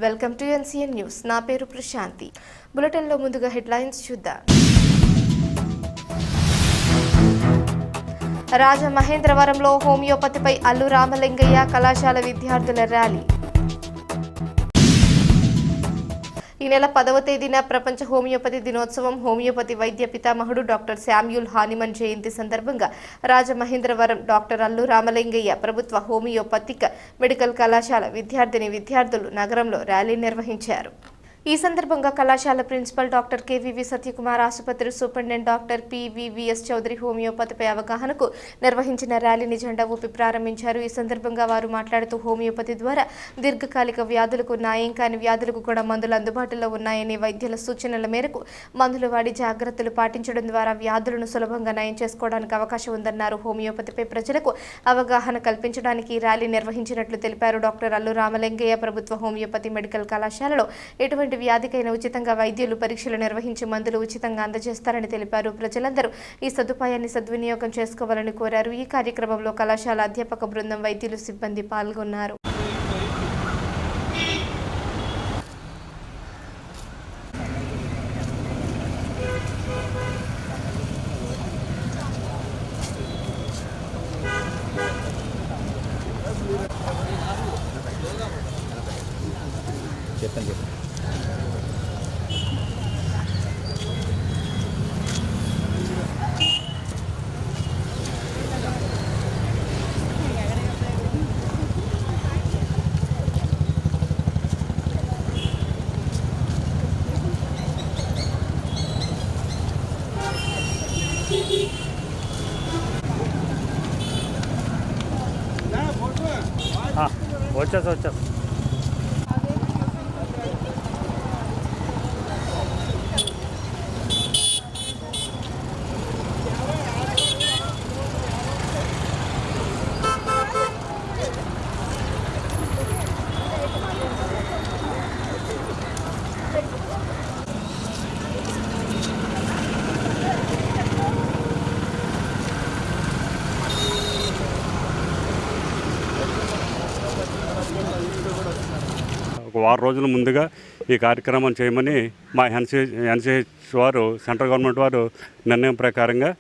Welcome to NCN news. నా పేరు ప్రశాంతి. బులెటిన్లో ముందుగా హెడ్లైన్స్ చూద్దాం. రాజమహేంద్రవరంలో హోమియోపతిపై అల్లు రామలింగయ్య కళాశాల విద్యార్థుల ర్యాలీ. ఈ నెల 10వ తేదీన ప్రపంచ హోమియోపతి దినోత్సవం. హోమియోపతి వైద్య పితామహుడు డాక్టర్ శామ్యూల్ హానిమన్ జయంతి సందర్భంగా రాజమహేంద్రవరం డాక్టర్ అల్లు రామలింగయ్య ప్రభుత్వ హోమియోపతిక్ మెడికల్ కళాశాల విద్యార్థులు నగరంలో ర్యాలీ నిర్వహించారు. ఈ సందర్భంగా కళాశాల ప్రిన్సిపల్ డాక్టర్ కేవీవి సత్యకుమార్, ఆసుపత్రి సూపరింటెండెంట్ డాక్టర్ పివివిఎస్ చౌదరి హోమియోపతిపై అవగాహనకు నిర్వహించిన ర్యాలీని జెండా ఊపి ప్రారంభించారు. ఈ సందర్భంగా వారు మాట్లాడుతూ హోమియోపతి ద్వారా దీర్ఘకాలిక వ్యాధులకు, న్యాయం కాని వ్యాధులకు కూడా మందులు అందుబాటులో ఉన్నాయని, వైద్యుల సూచనల మేరకు మందులు వాడి జాగ్రత్తలు పాటించడం ద్వారా వ్యాధులను సులభంగా నయం చేసుకోవడానికి అవకాశం ఉందన్నారు. హోమియోపతిపై ప్రజలకు అవగాహన కల్పించడానికి ఈ ర్యాలీ నిర్వహించినట్లు తెలిపారు. డాక్టర్ అల్లు రామలింగయ్య ప్రభుత్వ హోమియోపతి మెడికల్ కళాశాలలో ఎటువంటి వ్యాధికైనా ఉచితంగా వైద్యులు పరీక్షలు నిర్వహించి మందులు ఉచితంగా అందజేస్తారని తెలిపారు. ప్రజలందరూ ఈ సదుపాయాన్ని సద్వినియోగం చేసుకోవాలని కోరారు. ఈ కార్యక్రమంలో కళాశాల అధ్యాపక బృందం, వైద్యులు, సిబ్బంది పాల్గొన్నారు. చెప్పండి. వచ్చేసి ఒక వారం రోజుల ముందుగా ఈ కార్యక్రమం చేయమని మా ఎన్సిహెచ్ వారు, సెంట్రల్ గవర్నమెంట్ వారు నిర్ణయం ప్రకారంగా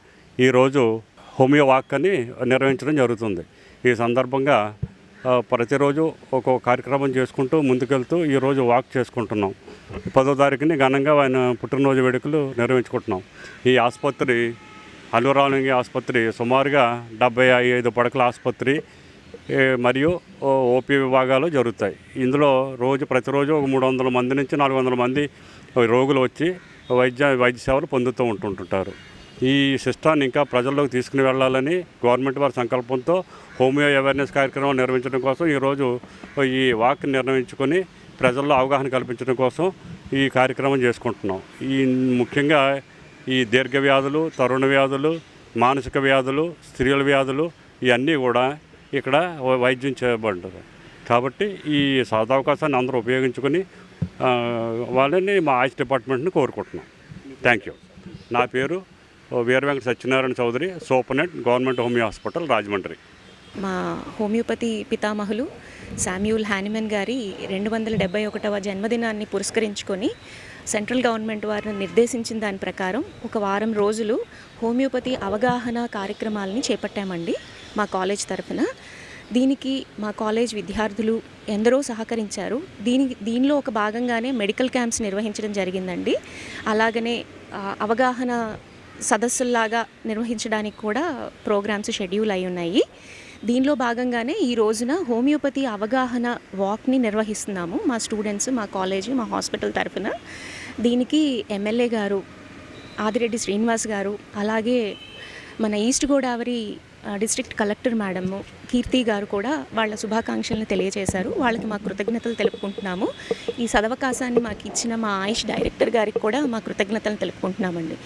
ఈరోజు హోమియో వాక్ అని నిర్వహించడం జరుగుతుంది. ఈ సందర్భంగా ప్రతిరోజు ఒక కార్యక్రమం చేసుకుంటూ ముందుకెళ్తూ ఈరోజు వాక్ చేసుకుంటున్నాం. 10వ తారీఖుని ఘనంగా ఆయన పుట్టినరోజు వేడుకలు నిర్వహించుకుంటున్నాం. ఈ ఆసుపత్రి అల్లు రామలింగయ్య ఆసుపత్రి సుమారుగా 75 పడకల ఆసుపత్రి మరియు ఓపీ విభాగాలు జరుగుతాయి. ఇందులో ప్రతిరోజు ఒక 300 మంది నుంచి 400 మంది రోగులు వచ్చి వైద్య సేవలు పొందుతూ ఉంటుంటారు. ఈ సిస్టాన్ని ఇంకా ప్రజల్లోకి తీసుకుని వెళ్ళాలని గవర్నమెంట్ వారి సంకల్పంతో హోమియో అవేర్నెస్ కార్యక్రమం నిర్వహించడం కోసం ఈరోజు ఈ వాక్ నిర్వహించుకొని ప్రజల్లో అవగాహన కల్పించడం కోసం ఈ కార్యక్రమం చేసుకుంటున్నాం. ముఖ్యంగా ఈ దీర్ఘ వ్యాధులు, తరుణ వ్యాధులు, మానసిక వ్యాధులు, స్త్రీల వ్యాధులు ఇవన్నీ కూడా ఇక్కడ వైద్యం చేయబడ్డారు. కాబట్టి ఈ సదవకాశాన్ని అందరూ ఉపయోగించుకొని వాళ్ళని మా ఆయుష్ డిపార్ట్మెంట్ని కోరుకుంటున్నాం. Thank you. నా పేరు Veera Venkata Satyanarayana Chowdary, superintendent, government homeo hospital, Rajahmundry. మా హోమియోపతి పితామహులు శామ్యూల్ హానిమన్ గారి 271వ జన్మదినాన్ని పురస్కరించుకొని సెంట్రల్ గవర్నమెంట్ వారు నిర్దేశించిన దాని ప్రకారం ఒక వారం రోజులు హోమియోపతి అవగాహన కార్యక్రమాలని చేపట్టామండి మా కాలేజ్ తరఫున. దీనికి మా కాలేజ్ విద్యార్థులు ఎందరో సహకరించారు. దీనిలో ఒక భాగంగానే మెడికల్ క్యాంప్స్ నిర్వహించడం జరిగిందండి. అలాగనే అవగాహన సదస్సుల్లాగా నిర్వహించడానికి కూడా ప్రోగ్రామ్స్ షెడ్యూల్ అయి ఉన్నాయి. దీనిలో భాగంగానే ఈ రోజున హోమియోపతి అవగాహన వాక్ని నిర్వహిస్తున్నాము మా స్టూడెంట్స్, మా కాలేజీ, మా హాస్పిటల్ తరఫున. దీనికి ఎమ్మెల్యే గారు ఆదిరెడ్డి శ్రీనివాస్ గారు, అలాగే మన east Godavari district collector madam కీర్తి గారు కూడా వాళ్ళ శుభాకాంక్షలను తెలియజేశారు. వాళ్ళకి మా కృతజ్ఞతలు తెలుపుకుంటున్నాము. ఈ సదవకాశాన్ని మాకు ఇచ్చిన మా ఆయుష్ డైరెక్టర్ గారికి కూడా మా కృతజ్ఞతలు తెలుపుకుంటున్నామండి.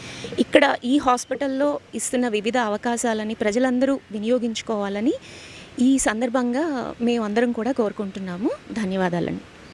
ఇక్కడ ఈ హాస్పిటల్లో ఇస్తున్న వివిధ అవకాశాలని ప్రజలందరూ వినియోగించుకోవాలని ఈ సందర్భంగా మేమందరం కూడా కోరుకుంటున్నాము. ధన్యవాదాలండి.